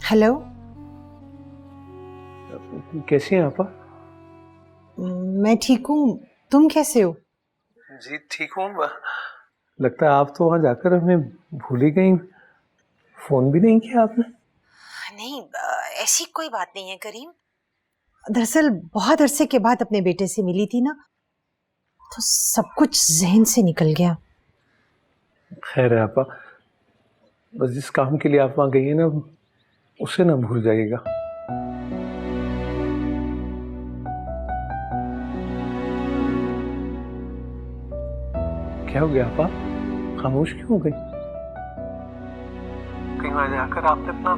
Hello. कैसी हैं आपा? मैं ठीक हूँ, तुम कैसे हो? जी ठीक हूँ। लगता है आप तो वहाँ जाकर हमें भूल ही गई, फोन भी नहीं किया आपने। नहीं, ऐसी कोई बात नहीं है करीम। दरअसल बहुत अरसे के बाद अपने बेटे से मिली थी ना, तो सब कुछ जहन से निकल गया। खैर है आपा, बस जिस काम के लिए आप वहाँ गई है ना, उसे ना भूल जाइएगा। क्या हो गया आपा, खामोश क्यों हो गई? कहीं वहाँ जाकर आपने अपना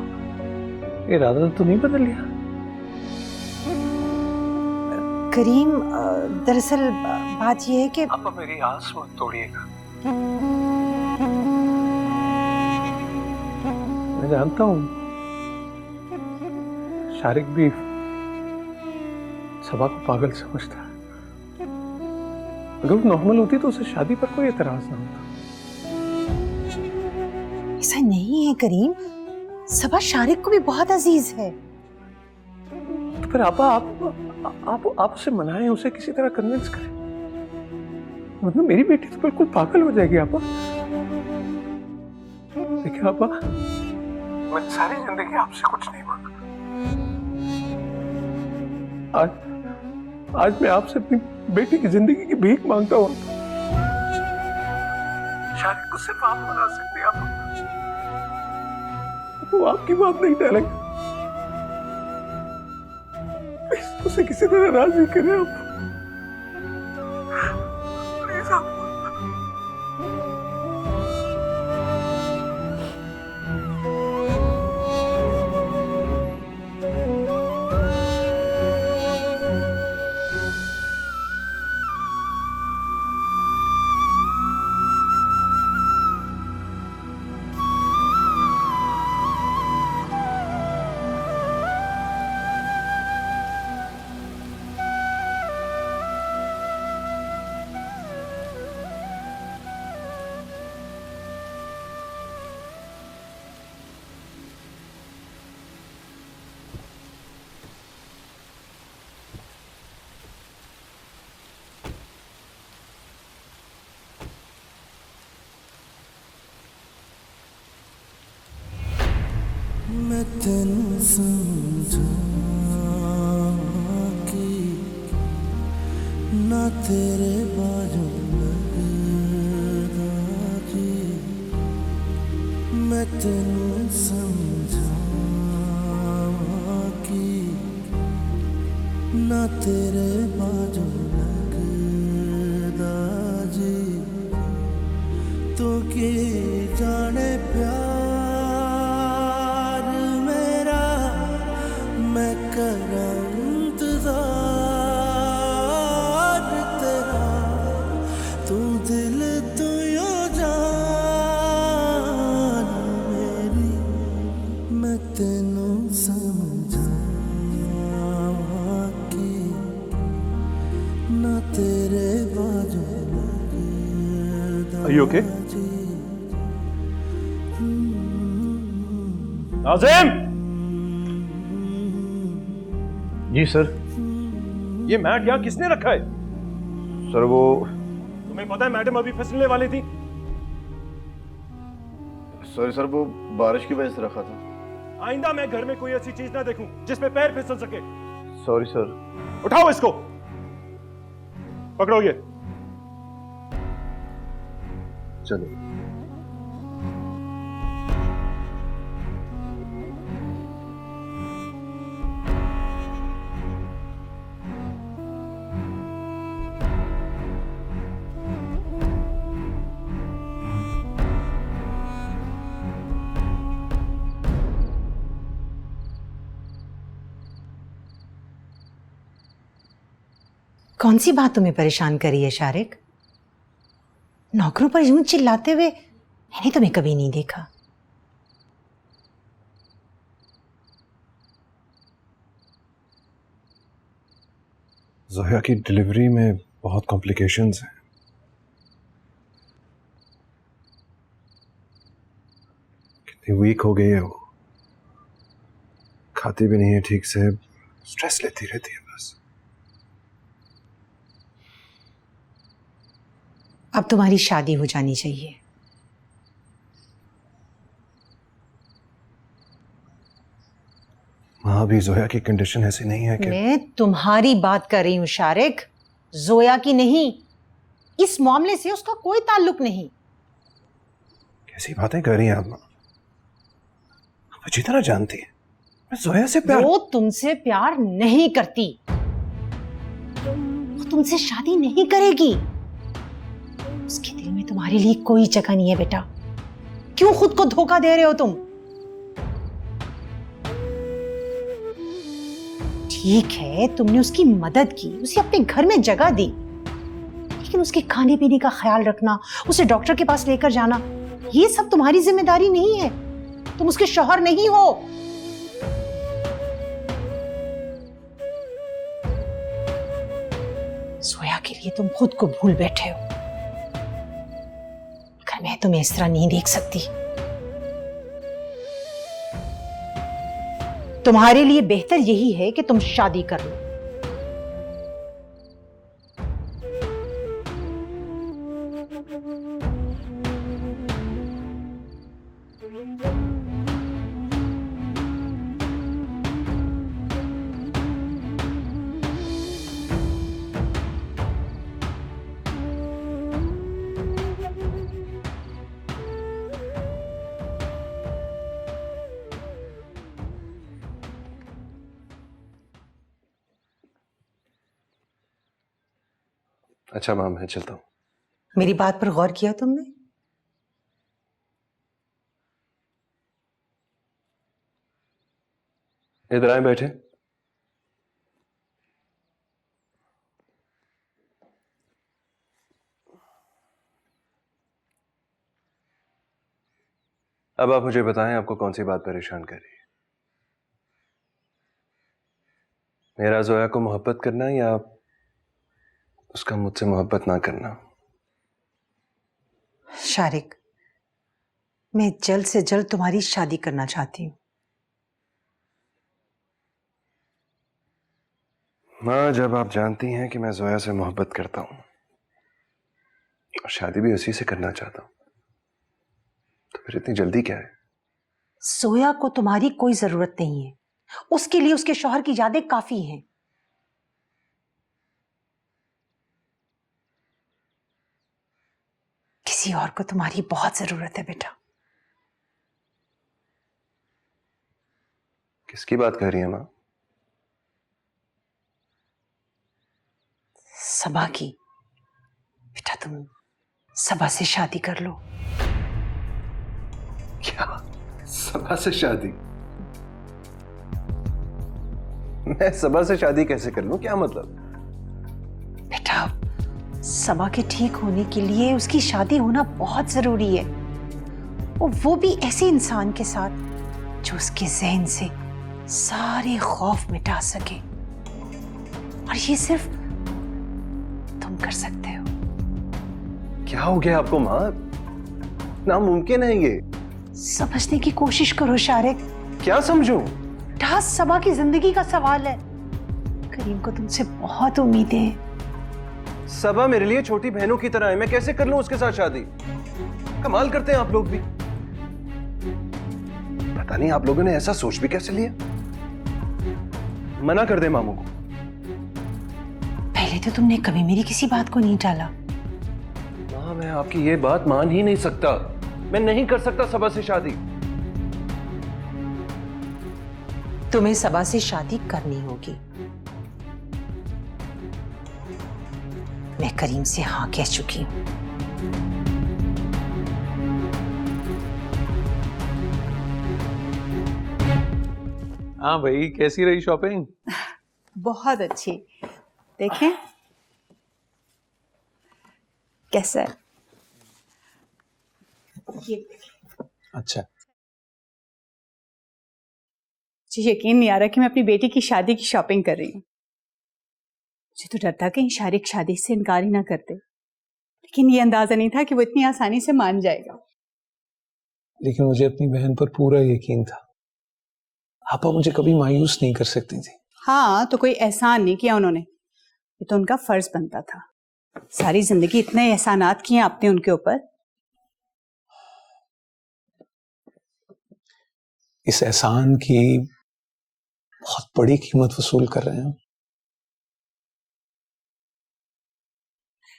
इरादा तो नहीं बदल लिया? करीम, दरअसल बात यह है कि आपा मेरी आस मत तोड़िएगा। मैं जानता हूँ शारिक भी सबा को पागल समझता है। अगर वो नॉर्मल होती तो उसे शादी पर कोई एतराज ना होता। ऐसा नहीं है करीम, सबा शारिक को भी बहुत अजीज है। तो फिर आपा आप उसे मनाएं, उसे किसी तरह कन्विंस करें, मतलब मेरी बेटी तो बिल्कुल पागल हो जाएगी आपा। देखिए आपा, मैं सारी जिंदगी आपसे कुछ नहीं मांगा। आज मैं आपसे अपनी बेटी की जिंदगी की भीख मांगता हूँ। शारिक को सिर्फ आप मना सकते हैं आपा, वो आपकी बात नहीं टालेगा। उसे किसी तरह राजी करें आप, प्लीज आप। मैं तेनू समझा कि ना तेरे बाजू लगदा जी, मैं तेनू समझा कि ना तेरे बाजू लगदा जी, तो की जाने प्यार Are you okay? नाज़िम! जी सर। ये मैट यहाँ किसने रखा है? सर वो, तुम्हें पता है मैडम अभी फिसलने वाली थी। सॉरी सर, वो बारिश की वजह से रखा था। आइंदा मैं घर में कोई ऐसी चीज ना देखूं जिसमें पैर फिसल सके। Sorry sir. उठाओ इसको, पकड़ो ये। चलो। कौन सी बात तुम्हें परेशान करी है शारिक? नौकरों पर यूं चिल्लाते हुए मैंने तुम्हें कभी नहीं देखा। जोया की डिलीवरी में बहुत कॉम्प्लिकेशंस हैं। कितनी वीक हो गई है वो, खाती भी नहीं है ठीक से, स्ट्रेस लेती रहती है बस। अब तुम्हारी शादी हो जानी चाहिए। माँ, अभी जोया की कंडीशन ऐसी नहीं है कि मैं तुम्हारी बात कर रही हूं शारिक, जोया की नहीं। इस मामले से उसका कोई ताल्लुक नहीं। कैसी बातें कर रही हैं आप माँ? आप अच्छी तरह जानती है मैं जोया से प्यार। वो तुमसे प्यार नहीं करती, वो तुमसे शादी नहीं करेगी। उसके दिल में तुम्हारे लिए कोई जगह नहीं है बेटा। क्यों खुद को धोखा दे रहे हो तुम? ठीक है, तुमने उसकी मदद की, उसे अपने घर में जगह दी, लेकिन उसके खाने पीने का ख्याल रखना, उसे डॉक्टर के पास लेकर जाना, ये सब तुम्हारी जिम्मेदारी नहीं है। तुम उसके शौहर नहीं हो। सोया के लिए तुम खुद को भूल बैठे हो, मगर मैं तुम्हें इस तरह नहीं देख सकती। तुम्हारे लिए बेहतर यही है कि तुम शादी कर लो। अच्छा माँ, मैं चलता हूँ। मेरी बात पर गौर किया तुमने? इधर आए बैठे। अब आप मुझे बताएं, आपको कौन सी बात परेशान कर रही है? मेरा जोया को मोहब्बत करना या उसका मुझसे मोहब्बत ना करना? शारिक, मैं जल्द से जल्द तुम्हारी शादी करना चाहती हूँ। माँ, जब आप जानती हैं कि मैं जोया से मोहब्बत करता हूँ और शादी भी उसी से करना चाहता हूँ, तो फिर इतनी जल्दी क्या है? सोया को तुम्हारी कोई जरूरत नहीं है। उसके लिए उसके शौहर की यादें काफी हैं। किसी और को तुम्हारी बहुत जरूरत है बेटा। किसकी बात कर रही है माँ? सबा की। बेटा, तुम सबा से शादी कर लो। क्या? सबा से शादी? मैं सबा से शादी कैसे कर लूं? क्या मतलब? बेटा, सबा के ठीक होने के लिए उसकी शादी होना बहुत जरूरी है। वो भी ऐसे इंसान के साथ जो उसके जहन से सारे खौफ मिटा सके, और ये सिर्फ तुम कर सकते हो। क्या हो गया आपको माँ? नामुमकिन है ये। समझने की कोशिश करो शारिक। क्या समझूं? बेटा, सबा की जिंदगी का सवाल है। करीम को तुमसे बहुत उम्मीदें हैं। सबा मेरे लिए छोटी बहनों की तरह है, मैं कैसे कर लूं उसके साथ शादी? कमाल करते हैं आप लोग भी। पता नहीं आप लोगों ने ऐसा सोच भी कैसे लिया। मना कर दे मामू को। पहले तो तुमने कभी मेरी किसी बात को नहीं टाला। माँ, मैं आपकी ये बात मान ही नहीं सकता। मैं नहीं कर सकता सबा से शादी। तुम्हें सबा से शादी करनी होगी। मैं करीम से हाँ कह चुकी हूं। हाँ भाई, कैसी रही शॉपिंग? बहुत अच्छी। देखें, कैसा है? ये अच्छा, मुझे यकीन नहीं आ रहा कि मैं अपनी बेटी की शादी की शॉपिंग कर रही हूँ। मुझे तो डर था कहीं शारिक शादी से इनकार ही ना करते, लेकिन ये अंदाजा नहीं था कि वो इतनी आसानी से मान जाएगा। लेकिन मुझे अपनी बहन पर पूरा यकीन था। आपा मुझे कभी मायूस नहीं कर सकती थी। हाँ, तो कोई एहसान नहीं किया उन्होंने, ये तो उनका फर्ज बनता था। सारी जिंदगी इतने एहसानात किए आपने उनके ऊपर। इस एहसान की बहुत बड़ी कीमत वसूल कर रहे हैं।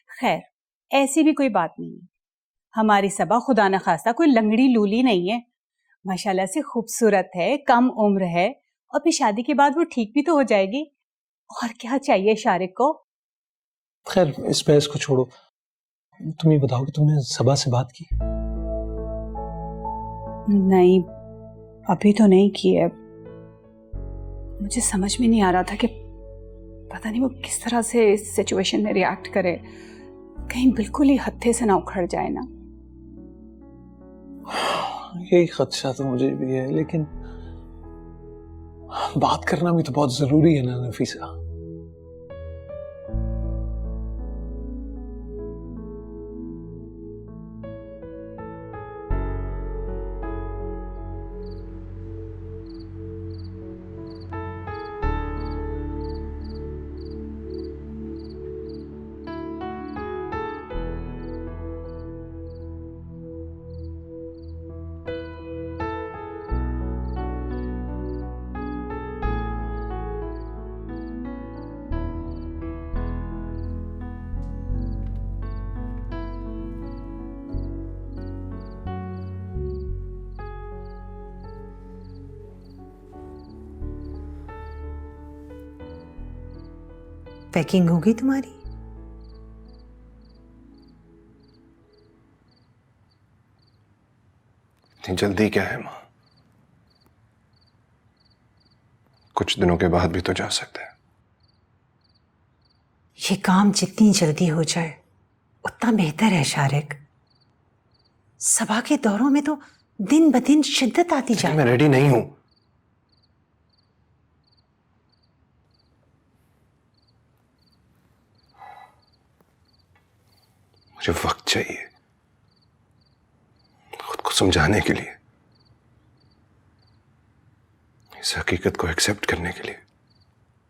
खैर, ऐसी भी कोई बात नहीं है। हमारी सबा खुदा न खास्ता कोई लंगड़ी लूली नहीं है, माशाल्लाह से खूबसूरत है, कम उम्र है, और फिर शादी के बाद वो ठीक भी तो हो जाएगी। और क्या चाहिए शारिक को? खैर, इस बहस को छोड़ो, तुम ये बताओ कि तुमने सबा से बात की? नहीं, अभी तो नहीं की है। मुझे समझ में नहीं आ रहा था कि पता नहीं वो किस तरह से इस सिचुएशन में रिएक्ट करे, कहीं बिल्कुल ही हत्थे से ना उखड़ जाए ना। यही खदशा तो मुझे भी है, लेकिन बात करना भी तो बहुत जरूरी है ना नफीसा। पैकिंग होगी तुम्हारी? इतनी जल्दी क्या है माँ? कुछ दिनों के बाद भी तो जा सकते हैं। ये काम जितनी जल्दी हो जाए उतना बेहतर है शारिक। सबा के दौरों में तो दिन ब दिन शिद्दत आती जा रही मैं है। रेडी नहीं हूं। मुझे वक्त चाहिए खुद को समझाने के लिए, इस हकीकत को एक्सेप्ट करने के लिए।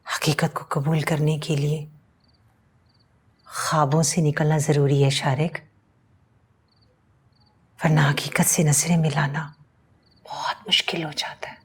हकीकत को कबूल करने के लिए ख्वाबों से निकलना जरूरी है शारिक, वरना हकीकत से नजरें मिलाना बहुत मुश्किल हो जाता है।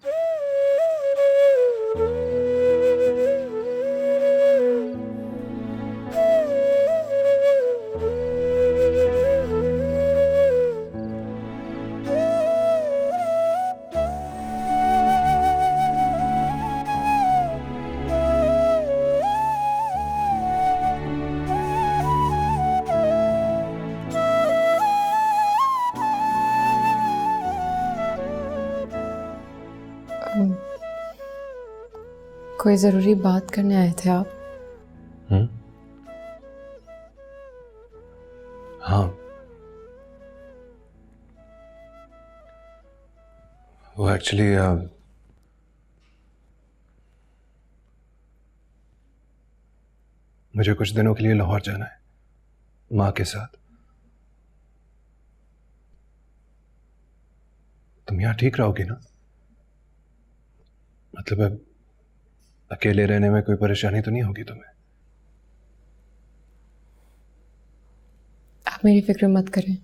कोई जरूरी बात करने आए थे आप? हाँ, वो एक्चुअली मुझे कुछ दिनों के लिए लाहौर जाना है माँ के साथ। तुम यहाँ ठीक रहोगी ना? मतलब अब अकेले रहने में कोई परेशानी तो नहीं होगी तुम्हें? आप मेरी फिक्र मत करें,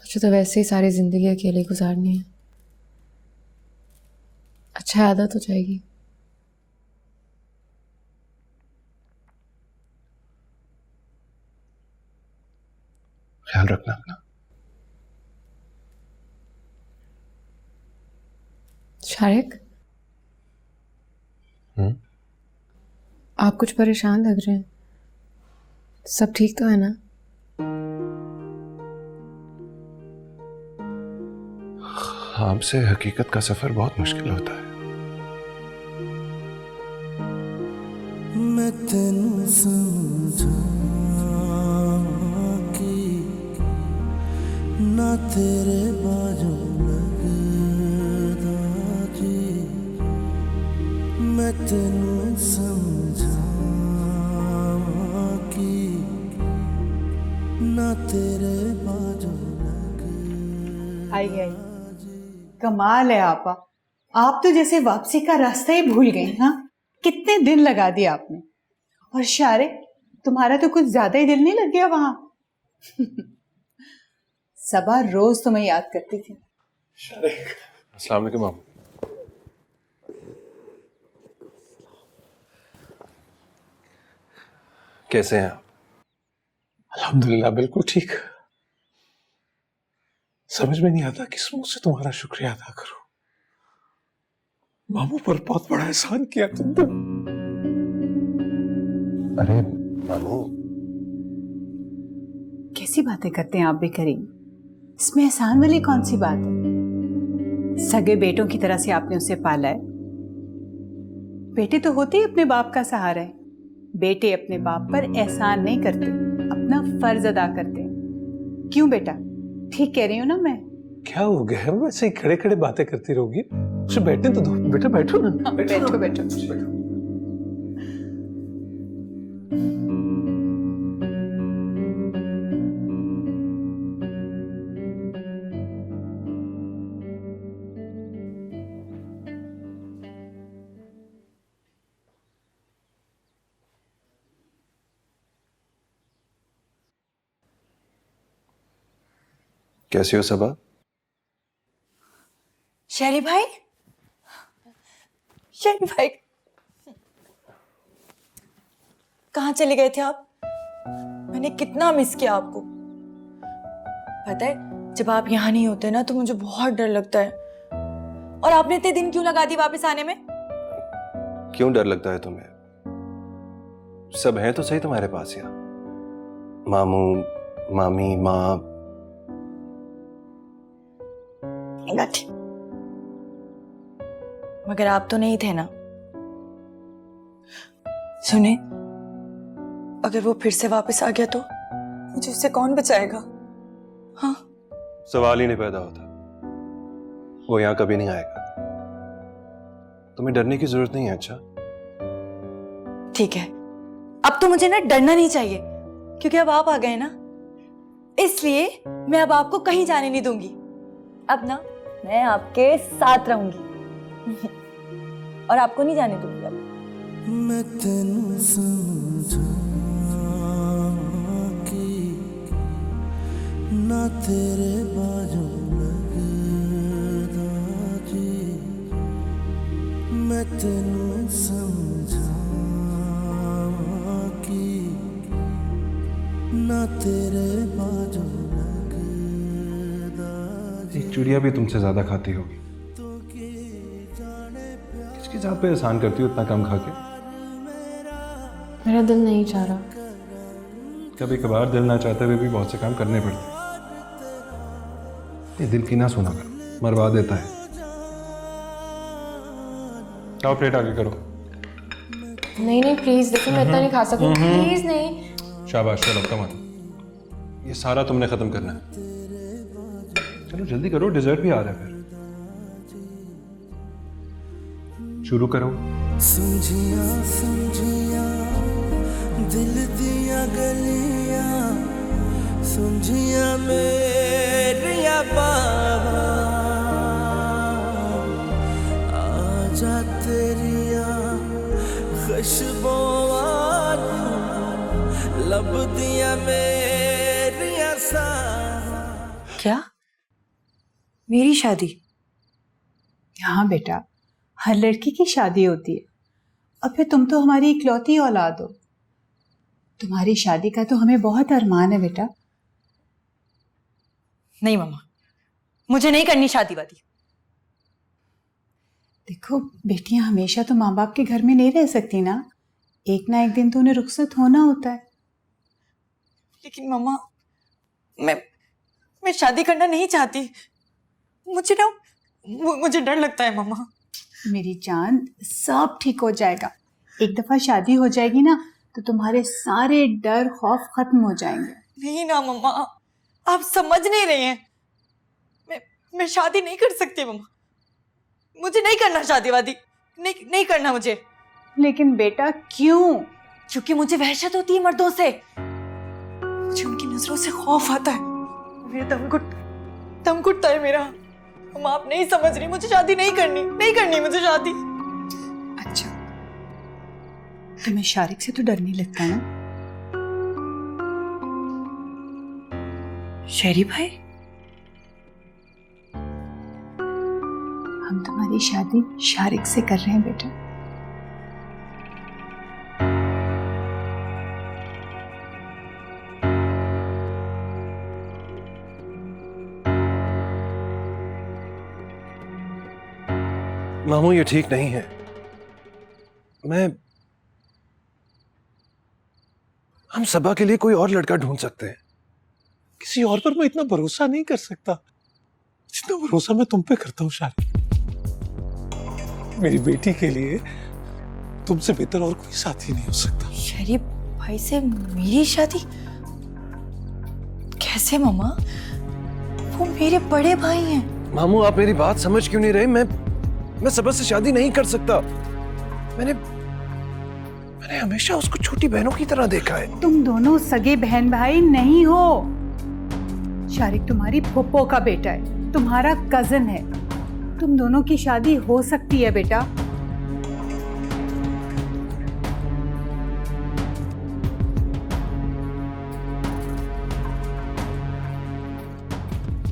मुझे तो वैसे ही सारी जिंदगी अकेले गुजारनी है। अच्छा आदत हो जाएगी। ख्याल रखना अपना। शारिक, आप कुछ परेशान लग रहे हैं, सब ठीक तो है ना? ख्वाब से हकीकत का सफर बहुत मुश्किल होता है। मैं तेनू समझा की ना तेरे बाजू लगदा जी मैं तेनू समझावां की ना तेरे बाजू आई आई कमाल है आपा, आप तो जैसे वापसी का रास्ता ही भूल गई। हाँ, कितने दिन लगा दिए आपने। और शारे, तुम्हारा तो कुछ ज्यादा ही दिल नहीं लग गया वहां? सबा रोज तुम्हें याद करती थी। अस्सलाम वालेकुम मामू। कैसे हैं आप? अल्हम्दुलिल्लाह बिल्कुल ठीक। समझ में नहीं आता किस मुंह से तुम्हारा शुक्रिया अदा करूं। मामू पर बहुत बड़ा एहसान किया तुमने। अरे मामू, कैसी बातें करते हैं आप भी करीम? इसमें एहसान वाली कौन सी बात है? सगे बेटों की तरह से आपने उसे पाला है। बेटे तो होते ही अपने बाप का सहारा है। बेटे अपने बाप पर एहसान नहीं करते, अपना फर्ज अदा करते हैं। क्यों बेटा, ठीक कह रही हूं ना मैं? क्या हो गया है? वैसे ही खड़े खड़े बातें करती रहोगी? उसे बैठने तो दो। बेटा बैठो ना। बैठो बैठो। कैसे हो सबा? शहरी भाई, शहरी भाई, कहाँ चले गए थे आप? मैंने कितना मिस किया आपको। पता है, जब आप यहाँ नहीं होते ना तो मुझे बहुत डर लगता है। और आपने इतने दिन क्यों लगा दी वापस आने में? क्यों डर लगता है तुम्हें? सब हैं तो सही तुम्हारे पास यहाँ। मामू, मामी, माँ। ठीक, मगर आप तो नहीं थे ना। सुने, अगर वो फिर से वापस आ गया तो मुझे उससे कौन बचाएगा? हाँ, सवाल ही नहीं पैदा होता। वो यहाँ कभी नहीं आएगा। तुम्हें डरने की जरूरत नहीं है। अच्छा ठीक है, अब तो मुझे ना डरना नहीं चाहिए, क्योंकि अब आप आ गए ना, इसलिए मैं अब आपको कहीं जाने नहीं दूंगी। अब ना मैं आपके साथ रहूंगी और आपको नहीं जाने दूंगी। अब मैं तेनू समझावां की ना तेरे बाजू लगदा जी मैं तेनू समझावां की ना तेरे बाजू एक चिड़िया भी तुमसे ज्यादा खाती होगी। किसकी जात पे एहसान करती हो इतना कम खा के? मेरा दिल नहीं चाह रहा। कभी कभार दिल ना चाहते हुए भी बहुत से काम करने पड़ते। ये दिल की ना सुना कर, मरवा देता है। आओ प्लेट आगे करो। नहीं नहीं प्लीज, देखो मैं इतना नहीं खा सकूं। प्लीज नहीं। शाबाश, चलो कम। ये सारा तुमने खत्म करना है। चलो जल्दी करो, डिजर्ट भी आ रहा है। फिर शुरू करो। समझिया समझिया दिल दिया गलियां समझिया मेरिया बाबा आजा तेरिया खुशबों लब दिया मेरिया सा। क्या? मेरी शादी? हाँ बेटा, हर लड़की की शादी होती है। और फिर तुम तो हमारी इकलौती औलाद हो। तुम्हारी शादी का तो हमें बहुत अरमान है बेटा। नहीं मम्मा, मुझे नहीं करनी शादी वादी। देखो बेटियां हमेशा तो माँ बाप के घर में नहीं रह सकती ना, एक ना एक दिन तो उन्हें रुखसत होना होता है। लेकिन मम्मा, मैं शादी करना नहीं चाहती। मुझे डर लगता है मम्मा। मेरी जान, सब ठीक हो जाएगा। एक दफा शादी हो जाएगी ना तो तुम्हारे सारे डर खौफ खत्म हो जाएंगे। नहीं ना मम्मा, आप समझ नहीं रही हैं। मैं शादी नहीं कर सकती मम्मा, मुझे नहीं करना शादी वादी, नहीं करना मुझे। लेकिन बेटा क्यों? क्योंकि मुझे वहशत होती है मर्दों से, मुझे उनकी नजरों से खौफ आता है, मेरा दम घुटता है मेरा। मम्मा आप नहीं समझ रही, मुझे शादी नहीं करनी मुझे शादी। अच्छा, तुम्हें शारिक से तो डर नहीं लगता ना? शेरी भाई, हम तुम्हारी शादी शारिक से कर रहे हैं बेटा। मामू ये ठीक नहीं है। हम सबा के लिए कोई और लड़का ढूंढ सकते हैं। किसी और पर मैं इतना भरोसा नहीं कर सकता जितना भरोसा मैं तुम पे करता हूँ शारिक। मेरी बेटी के लिए तुमसे बेहतर और कोई साथी नहीं हो सकता। शेरी भाई से मेरी शादी कैसे मम्मा? वो मेरे बड़े भाई हैं। मामू आप मेरी बात समझ क्यों नहीं रहे? मैं सबा से शादी नहीं कर सकता। मैंने हमेशा उसको छोटी बहनों की तरह देखा है। तुम दोनों सगे बहन भाई नहीं हो। शारिक तुम्हारी फूफो का बेटा है, तुम्हारा कजन है। तुम दोनों की शादी हो सकती है बेटा।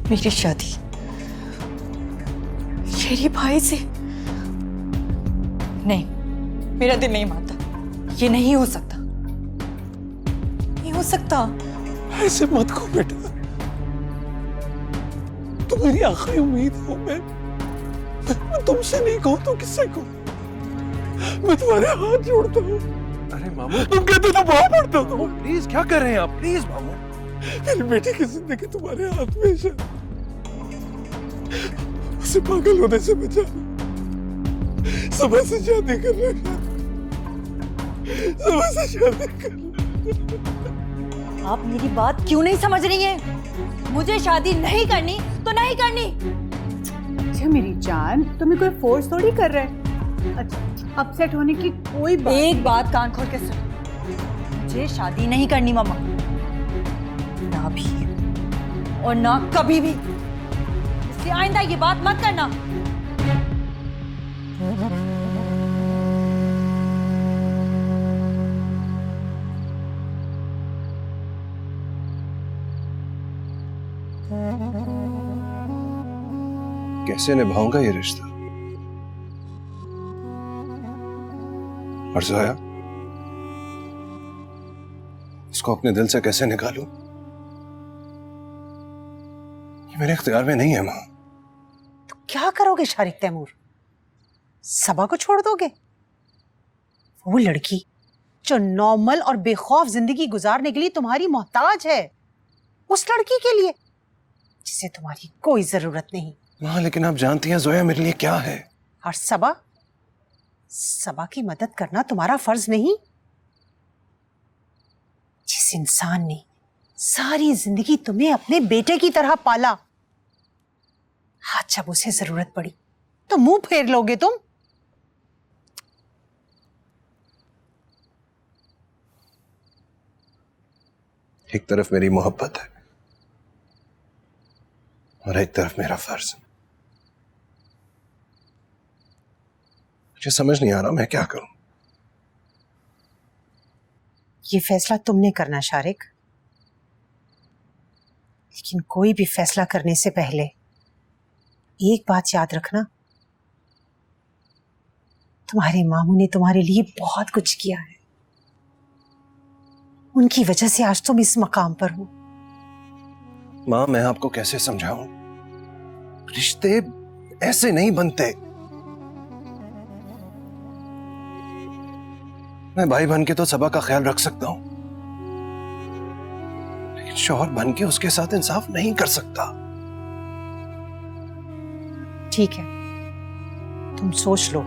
मेरी शादी शेरी भाई से नहीं, मेरा दिल नहीं मानता। ये नहीं हो सकता, नहीं हो सकता। ऐसे मत कहो बेटा, तुम मेरी आखिरी उम्मीद हो। मैं तुमसे नहीं कहूं तो किससे कहूं? मैं तुम्हारे हाथ जोड़ता हूं। अरे मामू तुम कहते तो बहुत पड़ता हूं। प्लीज, क्या कर रहे हैं आप? प्लीज मामू, मेरी बेटी की जिंदगी तुम्हारे हाथ में है। उसे पागल होने से बचाना। समय से शादी कर लेना, समय से शादी कर लेना। आप मेरी बात क्यों नहीं समझ रही हैं? मुझे शादी नहीं करनी तो नहीं करनी। अच्छा मेरी जान, तुम्हें कोई फोर्स थोड़ी कर रहा है। अच्छा, अपसेट होने की कोई बात। एक बात कान खोल के सुन, मुझे शादी नहीं करनी मम्मा, ना भी और ना कभी भी। इसलिए आइंदा ये बात मत करना। कैसे निभाऊंगा ये रिश्ता? और जोया, इसको अपने दिल से कैसे निकालूं? ये मेरे इख्तियार में नहीं है मां। तो क्या करोगे शारिक तैमूर? सबा को छोड़ दोगे? वो लड़की जो नॉर्मल और बेखौफ जिंदगी गुजारने के लिए तुम्हारी मोहताज है, उस लड़की के लिए जिसे तुम्हारी कोई जरूरत नहीं। मां, लेकिन आप जानती हैं जोया मेरे लिए क्या है। और सबा की मदद करना तुम्हारा फर्ज नहीं? जिस इंसान ने सारी जिंदगी तुम्हें अपने बेटे की तरह पाला, आज जब उसे जरूरत पड़ी तो मुंह फेर लोगे तुम? एक तरफ मेरी मोहब्बत है और एक तरफ मेरा फर्ज। मुझे समझ नहीं आ रहा मैं क्या करूं। ये फैसला तुमने करना शारिक, लेकिन कोई भी फैसला करने से पहले एक बात याद रखना, तुम्हारे मामू ने तुम्हारे लिए बहुत कुछ किया है। उनकी वजह से आज तुम इस मकाम पर हो। मां, मैं आपको कैसे समझाऊं? रिश्ते ऐसे नहीं बनते। मैं भाई बन के तो सबा का ख्याल रख सकता हूं, लेकिन शौहर बन के उसके साथ इंसाफ नहीं कर सकता। ठीक है, तुम सोच लो।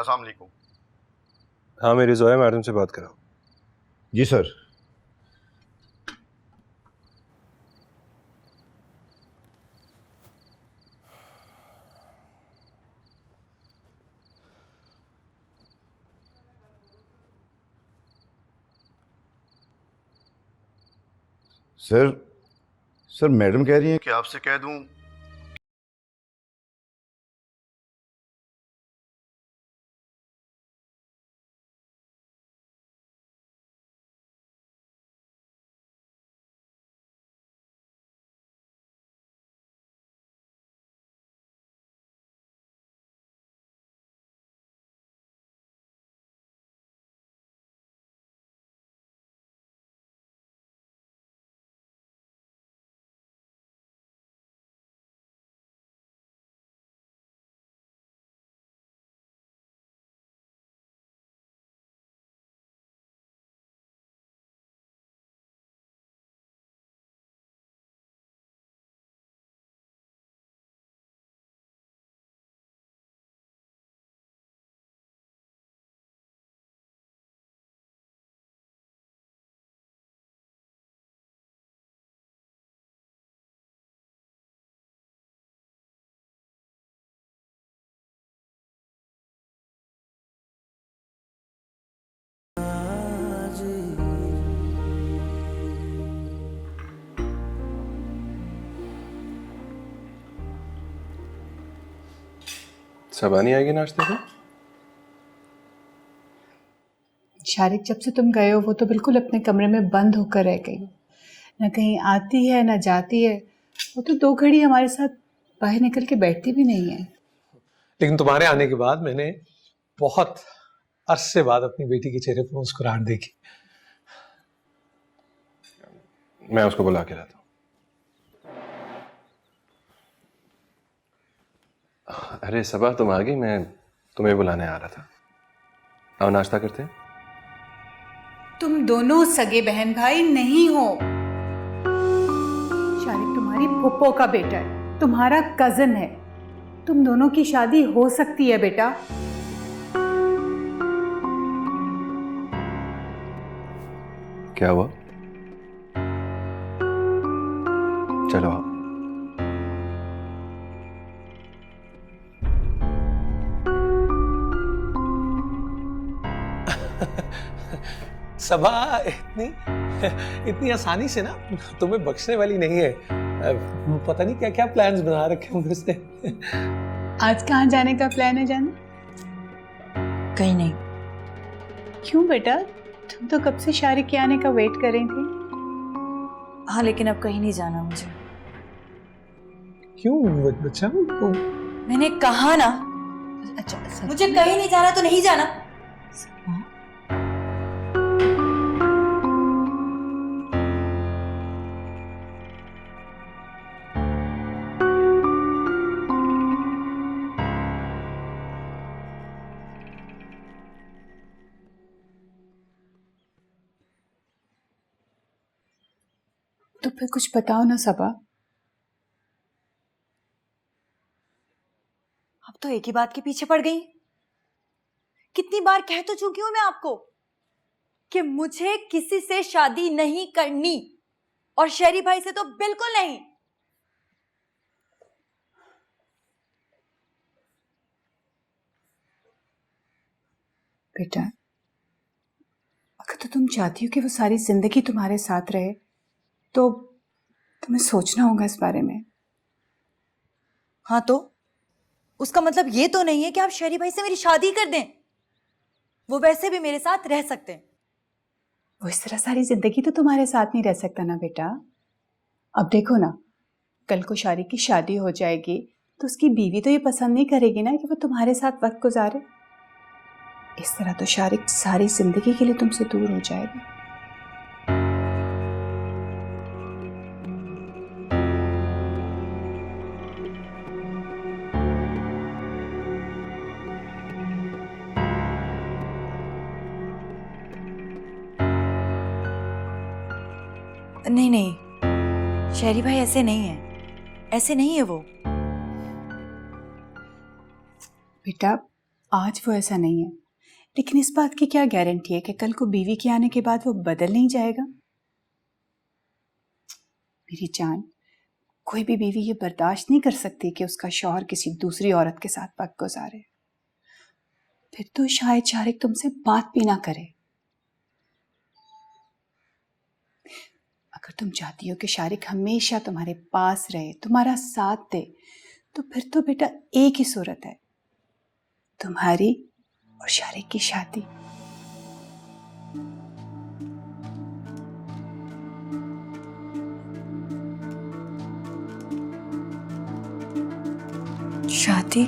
अस्सलाम वालेकुम। हाँ, मेरी जोया मैडम से बात कराओ। जी सर। सर सर मैडम कह रही हैं कि आपसे कह दूं। सबा नहीं आएगी नाश्ते को? शारिक, जब से तुम गए हो वो तो बिल्कुल अपने कमरे में बंद होकर रह गई, न कहीं आती है न जाती है। वो तो 2 घड़ी हमारे साथ बाहर निकल के बैठती भी नहीं है। लेकिन तुम्हारे आने के बाद मैंने बहुत अरसे बाद अपनी बेटी के चेहरे पर मुस्कुराहट देखी। मैं उसको बुला के लाता हूँ। अरे सबा, तुम आ गई? मैं तुम्हें बुलाने आ रहा था। आओ नाश्ता करते हैं। तुम दोनों सगे बहन भाई नहीं हो। शारिक तुम्हारी फुप्पो का बेटा है, तुम्हारा कजन है। तुम दोनों की शादी हो सकती है बेटा। क्या हुआ? चलो आओ। सभा इतनी आसानी से ना तुम्हें बख्शने वाली नहीं है। पता नहीं क्या क्या प्लान्स बना रखे होंगे उसने। आज कहाँ जाने का प्लान है जाना? कहीं नहीं। क्यों बेटा, तुम तो कब से शारिक के आने का वेट कर रही थी। हाँ, लेकिन अब कहीं नहीं जाना मुझे। क्यों बच्चा? मैंने कहा ना, अच्छा मुझे कहीं नहीं जाना तो नहीं जाना। तो फिर कुछ बताओ ना सबा। अब तो एक ही बात के पीछे पड़ गई। कितनी बार कह तो चुकी हूं मैं आपको कि मुझे किसी से शादी नहीं करनी, और शेरी भाई से तो बिल्कुल नहीं। बेटा, अगर तो तुम चाहती हो कि वो सारी जिंदगी तुम्हारे साथ रहे तो तुम्हें सोचना होगा इस बारे में। हाँ, तो उसका मतलब ये तो नहीं है कि आप शेरी भाई से मेरी शादी कर दें। वो वैसे भी मेरे साथ रह सकते हैं। वो इस तरह सारी जिंदगी तो तुम्हारे साथ नहीं रह सकता ना बेटा। अब देखो ना, कल को शारिक की शादी हो जाएगी तो उसकी बीवी तो ये पसंद नहीं करेगी ना कि वो तुम्हारे साथ वक्त गुजारे। इस तरह तो शारिक सारी जिंदगी के लिए तुमसे दूर हो जाएगा। नहीं नहीं, शेरी भाई ऐसे नहीं है, ऐसे नहीं है वो। बेटा, आज वो ऐसा नहीं है, लेकिन इस बात की क्या गारंटी है कि कल को बीवी के आने के बाद वो बदल नहीं जाएगा। मेरी जान, कोई भी बीवी ये बर्दाश्त नहीं कर सकती कि उसका शौहर किसी दूसरी औरत के साथ वक्त गुजारे। फिर तो शायद शारिक तुमसे बात भी ना करे। अगर तुम चाहती हो कि शारिक हमेशा तुम्हारे पास रहे, तुम्हारा साथ दे, तो फिर तो बेटा एक ही सूरत है, तुम्हारी और शारिक की शादी। शादी?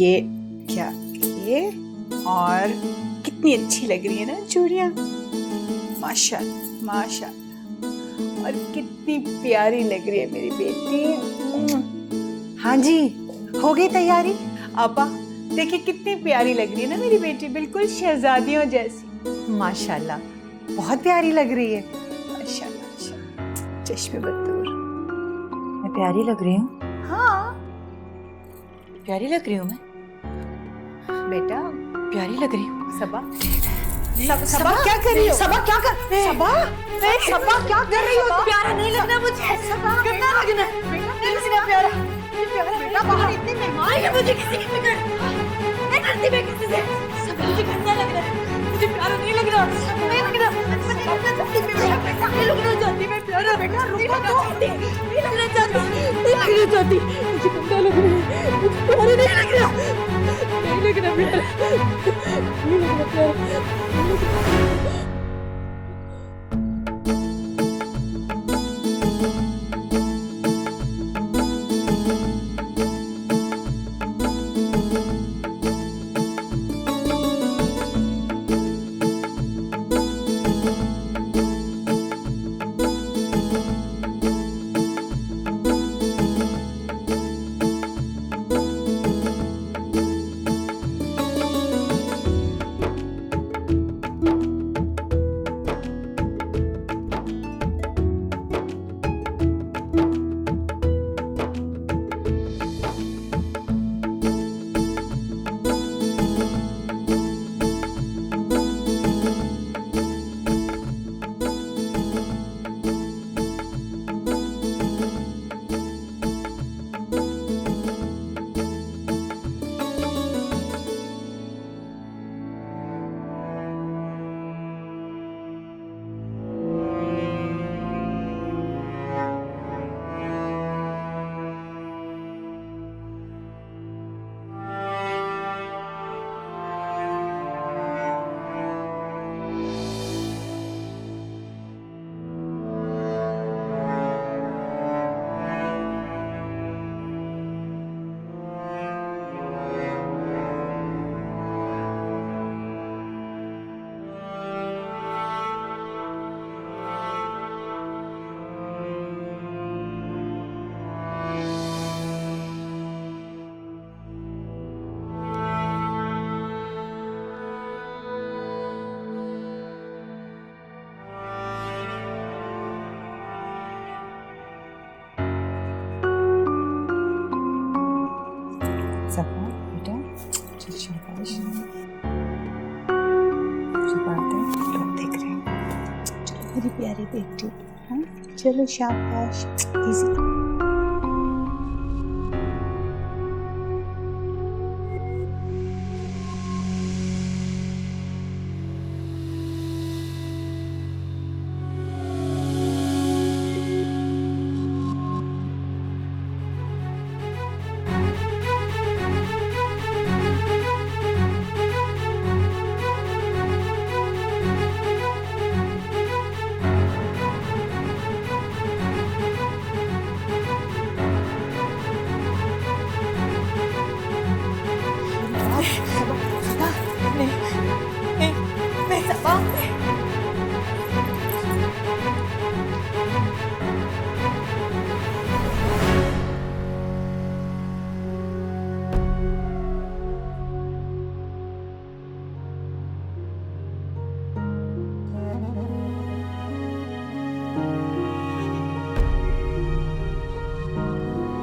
ये क्या, ये और कितनी अच्छी लग रही है ना चूड़ियां, माशाल्लाह माशाल्लाह, और कितनी प्यारी लग रही है मेरी बेटी। हाँ जी, हो गई तैयारी? आपा देखिए कितनी प्यारी लग रही है ना मेरी बेटी, बिल्कुल शहजादियों जैसी। माशाल्लाह, बहुत प्यारी लग रही है। माशाल्लाह माशाल्लाह, चश्मे बदूर। मैं प्यारी लग रही हूँ? हाँ प्यारी लग रही हूँ मैं? बेटा प्यारी लग रही हूँ। सबा सबा क्या कर रही हो? सबा क्या कर सबा क्या कर रही हो तुम? प्यारा नहीं लगना मुझे। गंदा लगना है। बेटा प्यारा बेटा, बाहर इतने मेहमान आइए, मुझे किसी की फिक्र मैं डरती मैं किसी से। सब मुझे गंदा लग रहा है, मुझे प्यारा नहीं लग रहा, नहीं लग रहा। नहीं लगना चाहती मैं प्यारा। बेटा रुको तो। नहीं लगना चाहती, नहीं लगना चाहती, मुझे गंदा लग रहा है, मुझे प्यारा नहीं लग रहा, नहीं लग रहा प्यारा, नहीं लग रहा प्यारा। सबा बेटा चल शाबाश, बात है लोग देख रहे हैं। चलो मेरी प्यारी बेटी, हाँ चलो शाबाश, इजी।